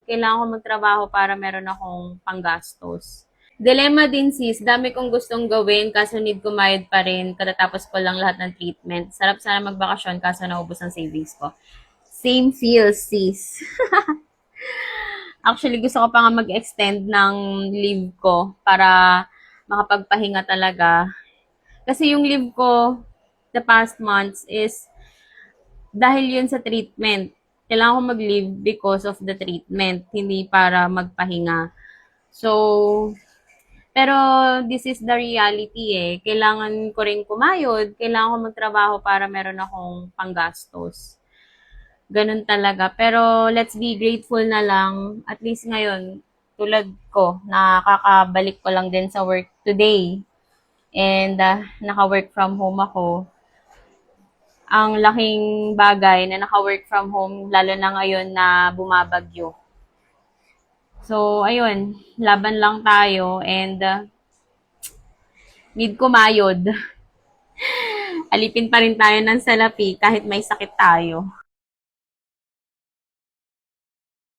Kailangan ko magtrabaho para meron akong panggastos. Dilemma din sis, dami kong gustong gawin kaso need kumayod pa rin katatapos ko lang lahat ng treatment. Sarap sana magbakasyon kaso naubos ang savings ko. Same feels sis. Actually, gusto ko pa nga mag-extend ng leave ko para makapagpahinga talaga. Kasi yung leave ko the past months is dahil yun sa treatment. Kailangan ko mag-leave because of the treatment, hindi para magpahinga. So, pero this is the reality eh. Kailangan ko rin kumayod, kailangan ko magtrabaho para meron akong panggastos. Ganun talaga. Pero let's be grateful na lang. At least ngayon, tulad ko, nakakabalik ko lang din sa work today. And naka-work from home ako. Ang laking bagay na naka-work from home, lalo na ngayon na bumabagyo. So, ayun, laban lang tayo and need kumayod. Alipin pa rin tayo ng salapi kahit may sakit tayo.